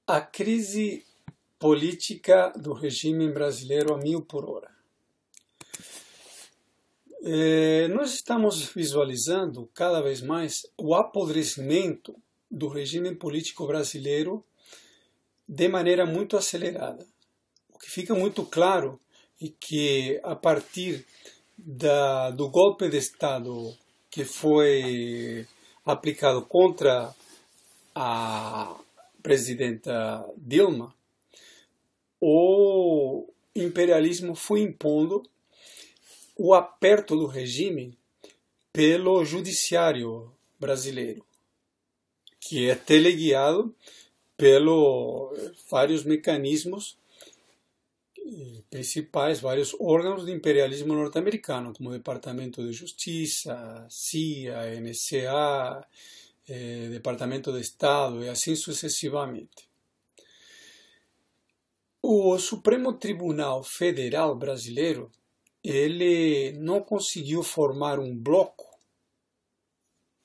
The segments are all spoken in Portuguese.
A crise política do regime brasileiro a 1000 por hora. Nós estamos visualizando cada vez mais o apodrecimento do regime político brasileiro de maneira muito acelerada. O que fica muito claro é que a partir do golpe de Estado que foi aplicado contra a presidenta Dilma, o imperialismo foi impondo o aperto do regime pelo judiciário brasileiro, que é teleguiado pelos vários mecanismos principais, vários órgãos do imperialismo norte-americano, como o Departamento de Justiça, CIA, NSA, Departamento de Estado e assim sucessivamente. O Supremo Tribunal Federal brasileiro, ele não conseguiu formar um bloco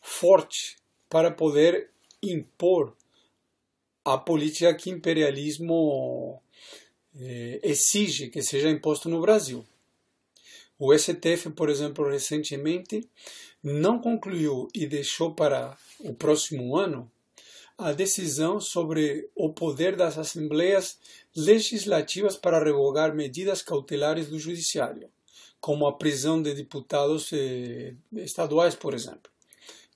forte para poder impor a política que o imperialismo exige que seja imposto no Brasil. O STF, por exemplo, recentemente não concluiu e deixou para o próximo ano a decisão sobre o poder das assembleias legislativas para revogar medidas cautelares do judiciário, como a prisão de deputados estaduais, por exemplo,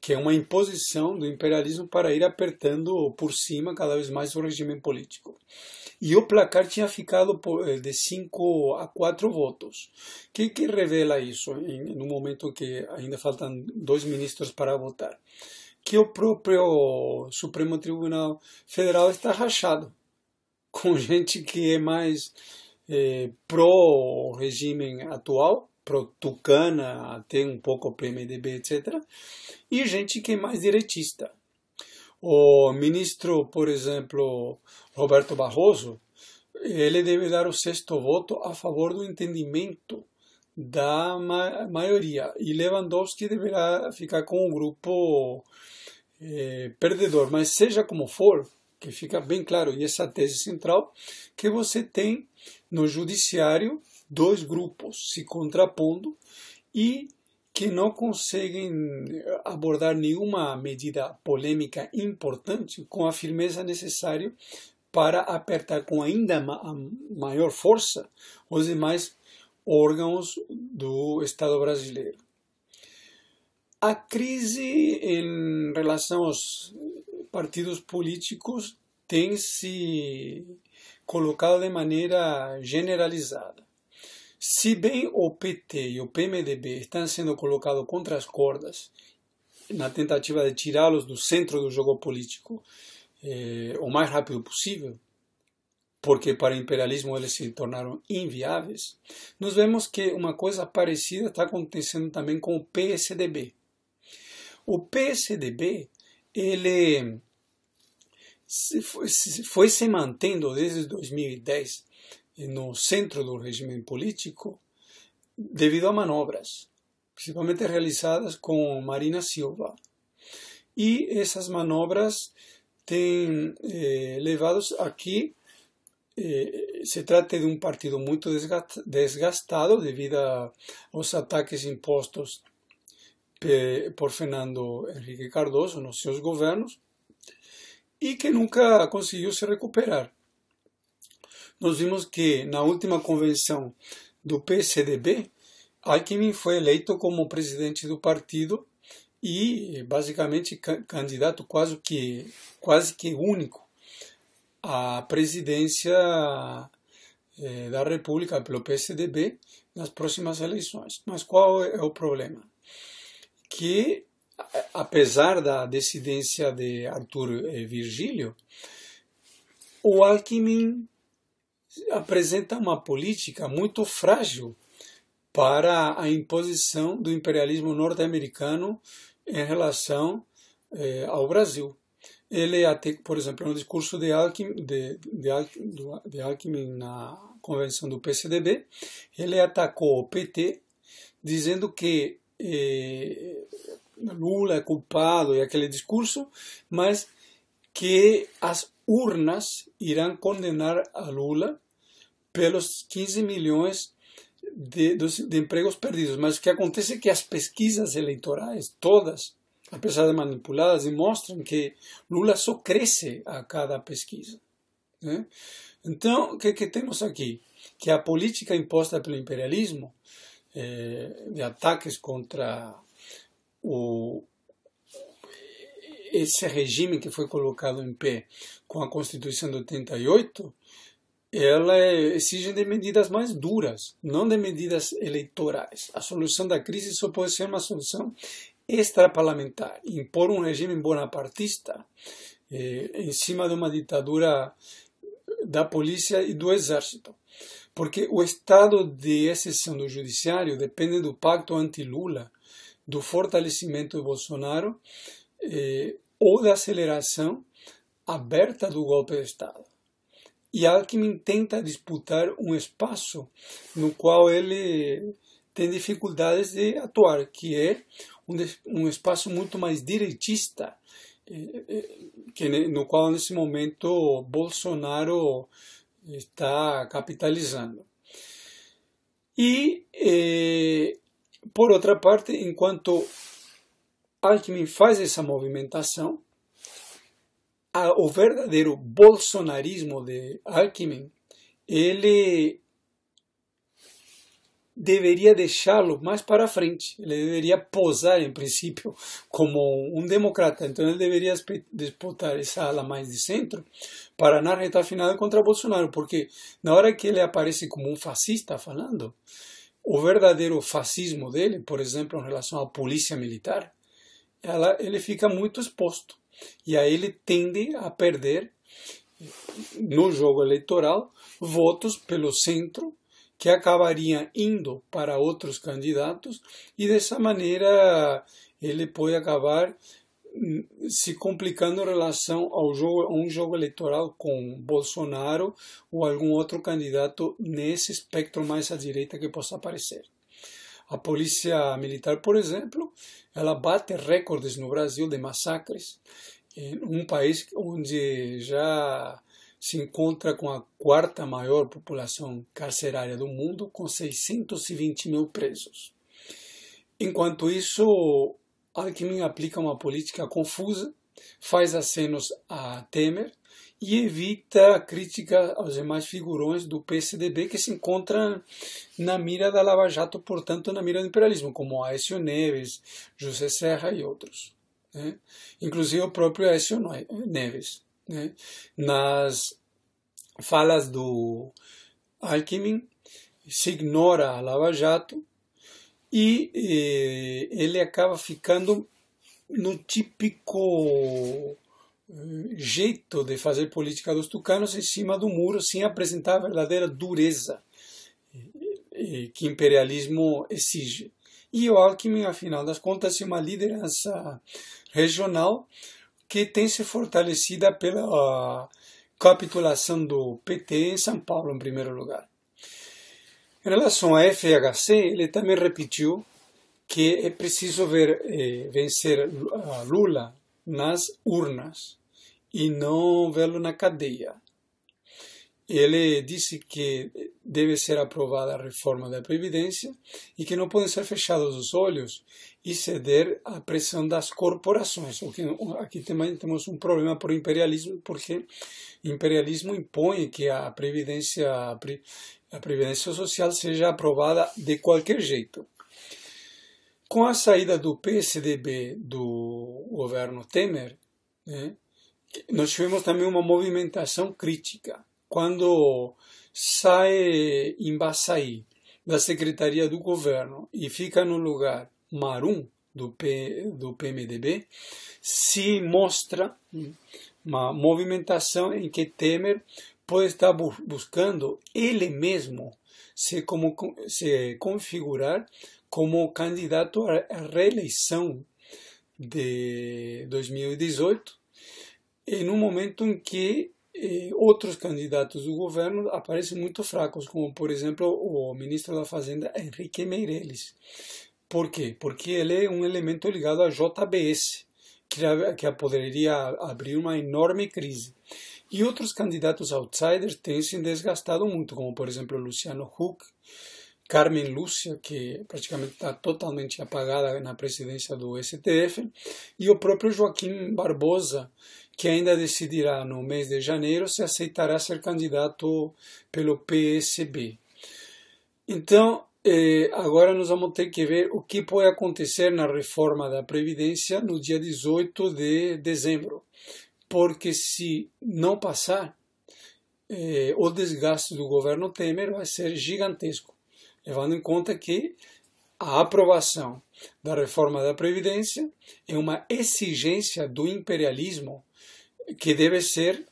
que é uma imposição do imperialismo para ir apertando por cima cada vez mais o regime político. E o placar tinha ficado de 5-4 votos. O que revela isso, no momento que ainda faltam 2 ministros para votar? Que o próprio Supremo Tribunal Federal está rachado, com gente que é mais pró-regime atual, pró-Tucana, até um pouco PMDB, etc., e gente que é mais direitista. O ministro, por exemplo, Roberto Barroso, ele deve dar o 6º voto a favor do entendimento da maioria, e Lewandowski deverá ficar com o grupo perdedor. Mas seja como for, que fica bem claro, e essa tese central, que você tem no judiciário 2 grupos se contrapondo e que não conseguem abordar nenhuma medida polêmica importante com a firmeza necessária para apertar com ainda maior força os demais órgãos do Estado brasileiro. A crise em relação aos partidos políticos tem se colocado de maneira generalizada. Se bem o PT e o PMDB estão sendo colocados contra as cordas na tentativa de tirá-los do centro do jogo político o mais rápido possível, porque para o imperialismo eles se tornaram inviáveis, nós vemos que uma coisa parecida está acontecendo também com o PSDB. O PSDB, ele foi se mantendo desde 2010 no centro do regime político devido a manobras, principalmente realizadas com Marina Silva. E essas manobras têm levado a que se trata de um partido muito desgastado devido aos ataques impostos por Fernando Henrique Cardoso nos seus governos e que nunca conseguiu se recuperar. Nós vimos que na última convenção do PSDB, Alckmin foi eleito como presidente do partido e basicamente candidato quase que único à presidência da República pelo PSDB nas próximas eleições. Mas qual é o problema? Que, apesar da dissidência de Arthur Virgílio, o Alckmin apresenta uma política muito frágil para a imposição do imperialismo norte-americano em relação ao Brasil. Ele até, por exemplo, no discurso de Alckmin na convenção do PCdoB, ele atacou o PT, dizendo que Lula é culpado e aquele discurso, mas que as urnas irão condenar a Lula pelos 15 milhões de empregos perdidos. Mas o que acontece é que as pesquisas eleitorais, todas, apesar de manipuladas, mostram que Lula só cresce a cada pesquisa, né? Então, o que temos aqui? Que a política imposta pelo imperialismo, de ataques contra esse regime que foi colocado em pé com a Constituição de 88, ela exige de medidas mais duras, não de medidas eleitorais. A solução da crise só pode ser uma solução extraparlamentar, impor um regime bonapartista em cima de uma ditadura da polícia e do exército. Porque o estado de exceção do judiciário depende do pacto anti-Lula, do fortalecimento de Bolsonaro ou da aceleração aberta do golpe de Estado. E Alckmin tenta disputar um espaço no qual ele tem dificuldades de atuar, que é um espaço muito mais direitista, no qual nesse momento Bolsonaro está capitalizando. E, por outra parte, enquanto Alckmin faz essa movimentação, o verdadeiro bolsonarismo de Alckmin, ele deveria deixá-lo mais para frente. Ele deveria posar, em princípio, como um democrata. Então, ele deveria disputar essa ala mais de centro para, na reta final, contra Bolsonaro. Porque, na hora que ele aparece como um fascista falando, o verdadeiro fascismo dele, por exemplo, em relação à polícia militar, ele fica muito exposto. E aí ele tende a perder, no jogo eleitoral, votos pelo centro, que acabariam indo para outros candidatos, e dessa maneira ele pode acabar se complicando em relação a um jogo eleitoral com Bolsonaro ou algum outro candidato nesse espectro mais à direita que possa aparecer. A polícia militar, por exemplo, ela bate recordes no Brasil de massacres, em um país onde já se encontra com a quarta maior população carcerária do mundo, com 620 mil presos. Enquanto isso, Alckmin aplica uma política confusa, faz acenos a Temer e evita a crítica aos demais figurões do PSDB que se encontram na mira da Lava Jato, portanto, na mira do imperialismo, como Aécio Neves, José Serra e outros, né? Inclusive o próprio Aécio Neves, né? Nas falas do Alckmin, se ignora a Lava Jato e ele acaba ficando no típico jeito de fazer política dos tucanos em cima do muro, sem apresentar a verdadeira dureza que o imperialismo exige. E o Alckmin, afinal das contas, é uma liderança regional que tem se fortalecida pela capitulação do PT em São Paulo, em primeiro lugar. Em relação à FHC, ele também repetiu que é preciso vencer Lula nas urnas e não vê-lo na cadeia. Ele disse que deve ser aprovada a reforma da Previdência e que não podem ser fechados os olhos e ceder à pressão das corporações. Aqui também temos um problema por imperialismo, porque o imperialismo impõe que a Previdência Social seja aprovada de qualquer jeito. Com a saída do PSDB do governo Temer, né, nós tivemos também uma movimentação crítica. Quando sai Embaçaí da Secretaria do Governo e fica no lugar Marum, do PMDB, se mostra uma movimentação em que Temer pode estar buscando ele mesmo se configurar como candidato à reeleição de 2018, em um momento em que outros candidatos do governo aparecem muito fracos, como, por exemplo, o ministro da Fazenda, Henrique Meirelles. Por quê? Porque ele é um elemento ligado à JBS, que poderia abrir uma enorme crise. E outros candidatos outsiders têm se desgastado muito, como por exemplo Luciano Huck, Carmen Lúcia, que praticamente está totalmente apagada na presidência do STF, e o próprio Joaquim Barbosa, que ainda decidirá no mês de janeiro se aceitará ser candidato pelo PSB. Então, agora nós vamos ter que ver o que pode acontecer na reforma da Previdência no dia 18 de dezembro, porque se não passar, o desgaste do governo Temer vai ser gigantesco, levando em conta que a aprovação da reforma da Previdência é uma exigência do imperialismo que deve ser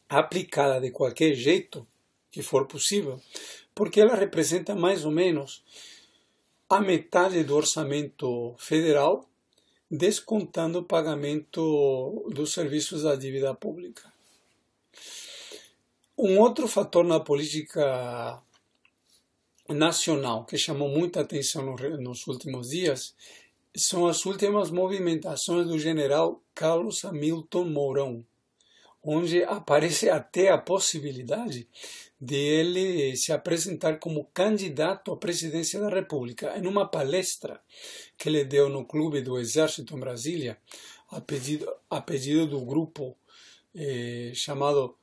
aplicada de qualquer jeito que for possível, porque ela representa mais ou menos a metade do orçamento federal, descontando o pagamento dos serviços da dívida pública. Um outro fator na política nacional que chamou muita atenção nos últimos dias são as últimas movimentações do general Carlos Hamilton Mourão, onde aparece até a possibilidade de ele se apresentar como candidato à presidência da República. Em uma palestra que ele deu no Clube do Exército em Brasília, a pedido do grupo chamado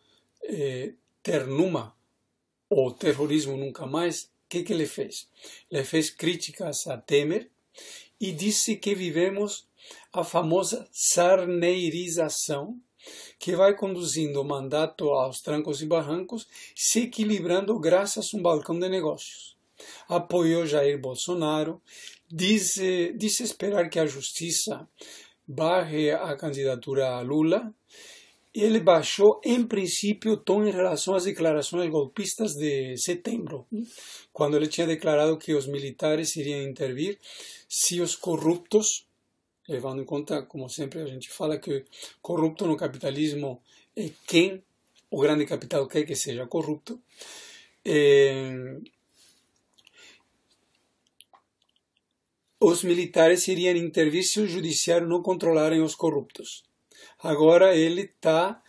Ternuma, ou Terrorismo Nunca Mais, o que ele fez? Ele fez críticas a Temer e disse que vivemos a famosa sarneirização, que vai conduzindo o mandato aos trancos e barrancos, se equilibrando graças a um balcão de negócios. Apoiou Jair Bolsonaro, disse esperar que a justiça barre a candidatura a Lula. Ele baixou, em princípio, o tom em relação às declarações golpistas de setembro, quando ele tinha declarado que os militares iriam intervir se os corruptos, levando em conta, como sempre a gente fala, que corrupto no capitalismo é quem o grande capital quer que seja corrupto, os militares iriam intervir se o judiciário não controlarem os corruptos. Agora ele está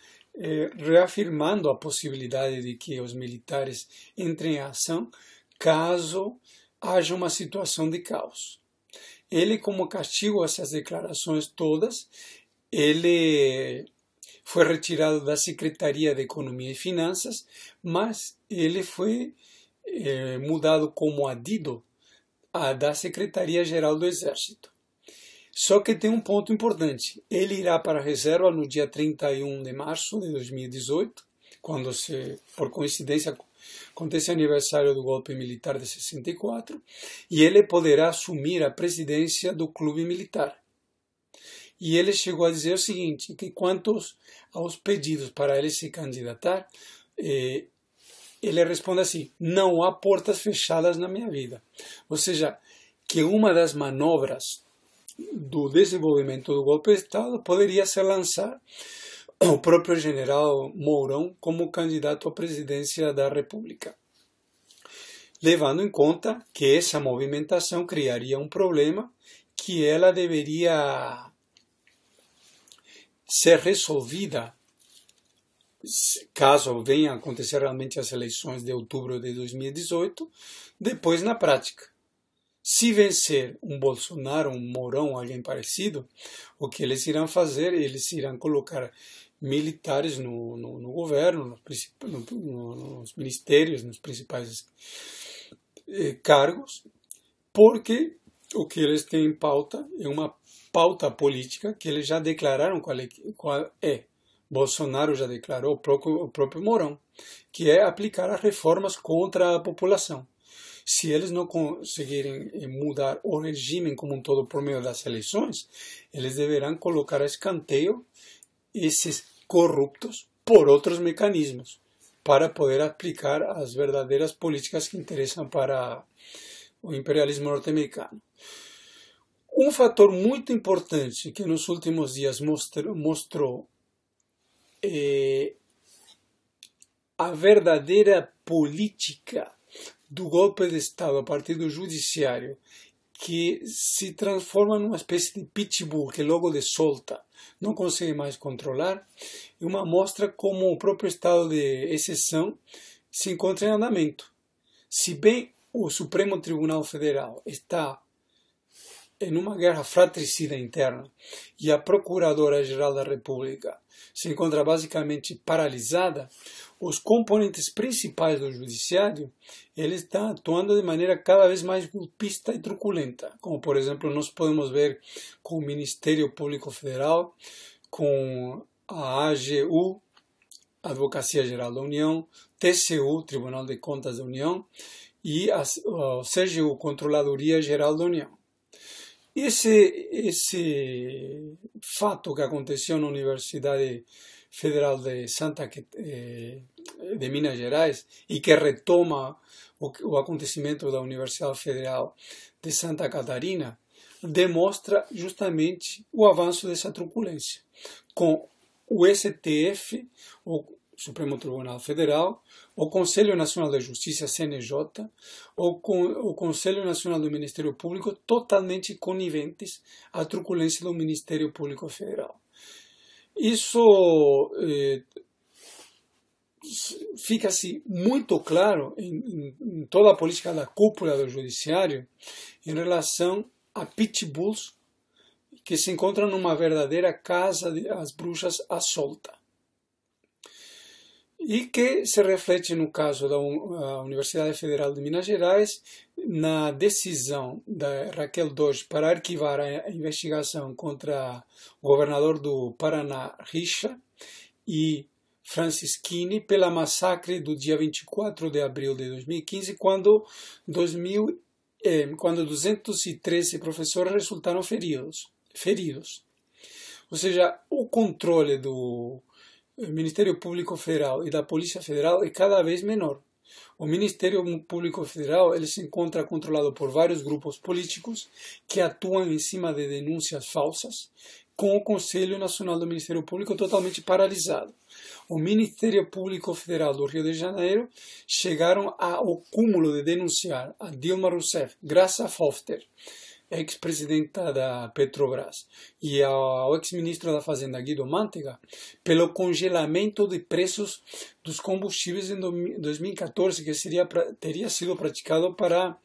reafirmando a possibilidade de que os militares entrem em ação caso haja uma situação de caos. Ele, como castigo a essas declarações todas, ele foi retirado da Secretaria de Economia e Finanças, mas ele foi mudado como adido da Secretaria-Geral do Exército. Só que tem um ponto importante. Ele irá para a reserva no dia 31 de março de 2018, quando, por coincidência, acontece o aniversário do golpe militar de 64, e ele poderá assumir a presidência do clube militar. E ele chegou a dizer o seguinte, que quanto aos pedidos para ele se candidatar, ele responde assim: não há portas fechadas na minha vida. Ou seja, que uma das manobras do desenvolvimento do golpe de Estado poderia ser lançar o próprio general Mourão como candidato à presidência da República, levando em conta que essa movimentação criaria um problema que ela deveria ser resolvida caso venham a acontecer realmente as eleições de outubro de 2018, depois na prática. Se vencer um Bolsonaro, um Mourão, alguém parecido, o que eles irão fazer? Eles irão colocar militares no governo, nos ministérios, nos principais cargos, porque o que eles têm em pauta é uma pauta política que eles já declararam qual é. Bolsonaro já declarou, o próprio Mourão, que é aplicar as reformas contra a população. Se eles não conseguirem mudar o regime como um todo por meio das eleições, eles deverão colocar a escanteio esses corruptos por outros mecanismos, para poder aplicar as verdadeiras políticas que interessam para o imperialismo norte-americano. Um fator muito importante que nos últimos dias mostrou a verdadeira política do golpe de Estado a partir do judiciário, que se transforma numa espécie de pitbull que logo de solta não consegue mais controlar, e uma mostra como o próprio estado de exceção se encontra em andamento. Se bem o Supremo Tribunal Federal está em uma guerra fratricida interna e a Procuradora-Geral da República se encontra basicamente paralisada, os componentes principais do judiciário ele está atuando de maneira cada vez mais golpista e truculenta, como por exemplo nós podemos ver com o Ministério Público Federal, com a AGU, Advocacia Geral da União, TCU, Tribunal de Contas da União, e a CGU, Controladoria Geral da União. Esse fato que aconteceu na Universidade Federal de Minas Gerais e que retoma o acontecimento da Universidade Federal de Santa Catarina demonstra justamente o avanço dessa truculência, com o STF, o Supremo Tribunal Federal, o Conselho Nacional de Justiça, CNJ, o Conselho Nacional do Ministério Público totalmente coniventes à truculência do Ministério Público Federal. Isso fica-se muito claro em toda a política da cúpula do judiciário em relação a pitbulls que se encontram numa verdadeira casa das bruxas à solta. E que se reflete no caso da Universidade Federal de Minas Gerais, na decisão da Raquel Dodge para arquivar a investigação contra o governador do Paraná, Richa, e Francisquini, pela massacre do dia 24 de abril de 2015, quando 213 professores resultaram feridos. Ou seja, o controle do Ministério Público Federal e da Polícia Federal é cada vez menor. O Ministério Público Federal ele se encontra controlado por vários grupos políticos que atuam em cima de denúncias falsas, com o Conselho Nacional do Ministério Público totalmente paralisado. O Ministério Público Federal do Rio de Janeiro chegaram ao cúmulo de denunciar a Dilma Rousseff, Graça Foster, ex-presidenta da Petrobras, e ao ex-ministro da Fazenda, Guido Mantega, pelo congelamento de preços dos combustíveis em 2014, que teria sido praticado para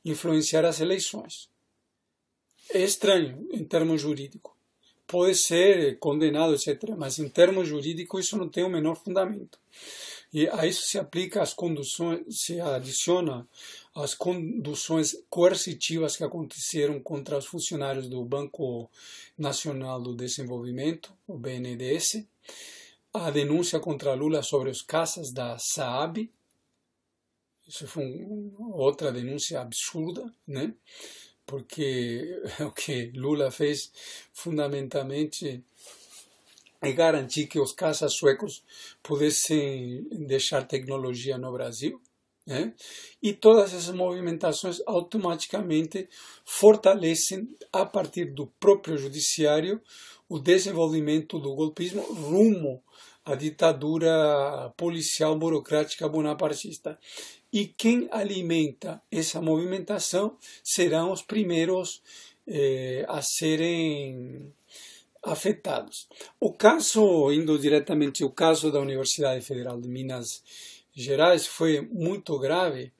influenciar as eleições. É estranho em termos jurídicos. Pode ser condenado, etc., mas em termos jurídicos isso não tem o menor fundamento. E a isso se aplica as conduções, se adiciona as conduções coercitivas que aconteceram contra os funcionários do Banco Nacional do Desenvolvimento, o BNDES, a denúncia contra Lula sobre os caças da SAAB. Isso foi outra denúncia absurda, né? Porque o que Lula fez fundamentalmente é garantir que os caças suecos pudessem deixar tecnologia no Brasil, né? E todas essas movimentações automaticamente fortalecem, a partir do próprio judiciário, o desenvolvimento do golpismo rumo à ditadura policial burocrática bonapartista. E quem alimenta essa movimentação serão os primeiros a serem afetados. O caso, indo diretamente ao caso da Universidade Federal de Minas Gerais, foi muito grave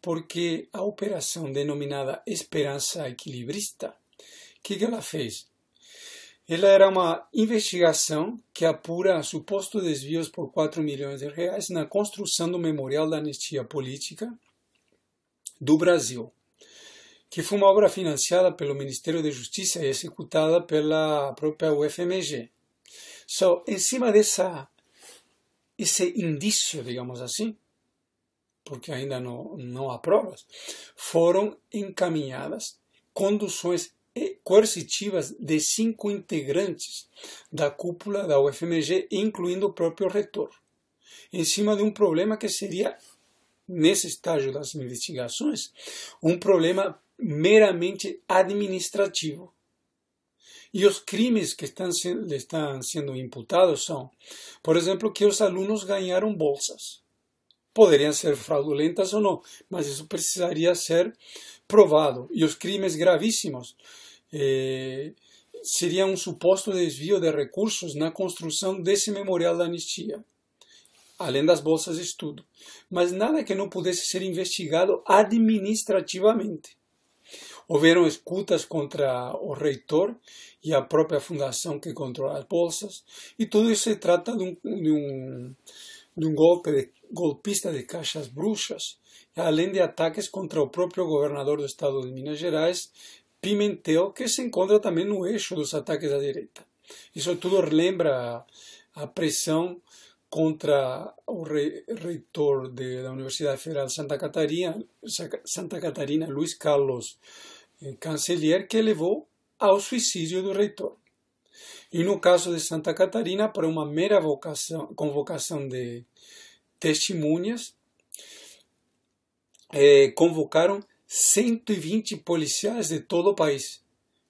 porque a operação denominada Esperança Equilibrista, o que ela fez? Ela era uma investigação que apura supostos desvios por 4 milhões de reais na construção do Memorial da Anistia Política do Brasil, que foi uma obra financiada pelo Ministério da Justiça e executada pela própria UFMG. Em cima esse indício, digamos assim, porque ainda não há provas, foram encaminhadas conduções coercitivas de 5 integrantes da cúpula da UFMG, incluindo o próprio reitor, em cima de um problema que seria, nesse estágio das investigações, um problema meramente administrativo. E os crimes que estão sendo imputados são, por exemplo, que os alunos ganharam bolsas. poderiam ser fraudulentas ou não, mas isso precisaria ser provado. E os crimes gravíssimos seriam um suposto desvio de recursos na construção desse memorial da anistia, além das bolsas de estudo. Mas nada que não pudesse ser investigado administrativamente. Houveram escutas contra o reitor e a própria fundação que controla as bolsas, e tudo isso se trata de um golpista de caixas bruxas, além de ataques contra o próprio governador do estado de Minas Gerais, Pimentel, que se encontra também no eixo dos ataques à direita. Isso tudo lembra a pressão contra o reitor da Universidade Federal de Santa Catarina, Luiz Carlos Cancellier, que levou ao suicídio do reitor. E no caso de Santa Catarina, para uma mera convocação de testemunhas, convocaram 120 policiais de todo o país,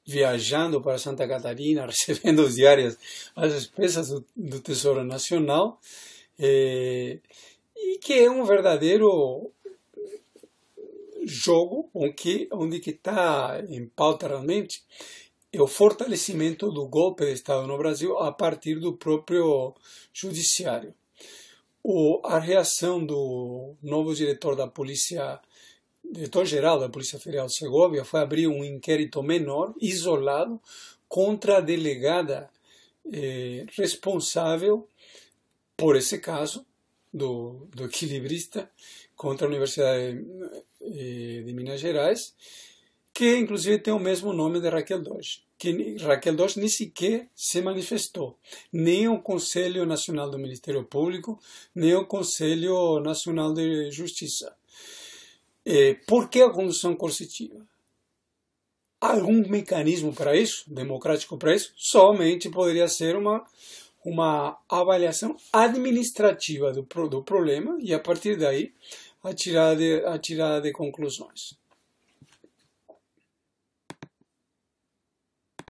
viajando para Santa Catarina, recebendo os diários às expensas do Tesouro Nacional, e que é um verdadeiro jogo onde que está em pauta realmente é o fortalecimento do golpe de Estado no Brasil a partir do próprio judiciário. A reação do novo diretor diretor-geral da Polícia Federal de Segovia foi abrir um inquérito menor, isolado, contra a delegada responsável por esse caso do equilibrista contra a Universidade de Minas Gerais, que inclusive tem o mesmo nome de Raquel Dodge. Que Raquel Dodge nem sequer se manifestou, nem o Conselho Nacional do Ministério Público, nem o Conselho Nacional de Justiça. Por que a condução coercitiva? Há algum mecanismo para isso, democrático para isso? Somente poderia ser uma avaliação administrativa do problema e, a partir daí, a tirada de conclusões.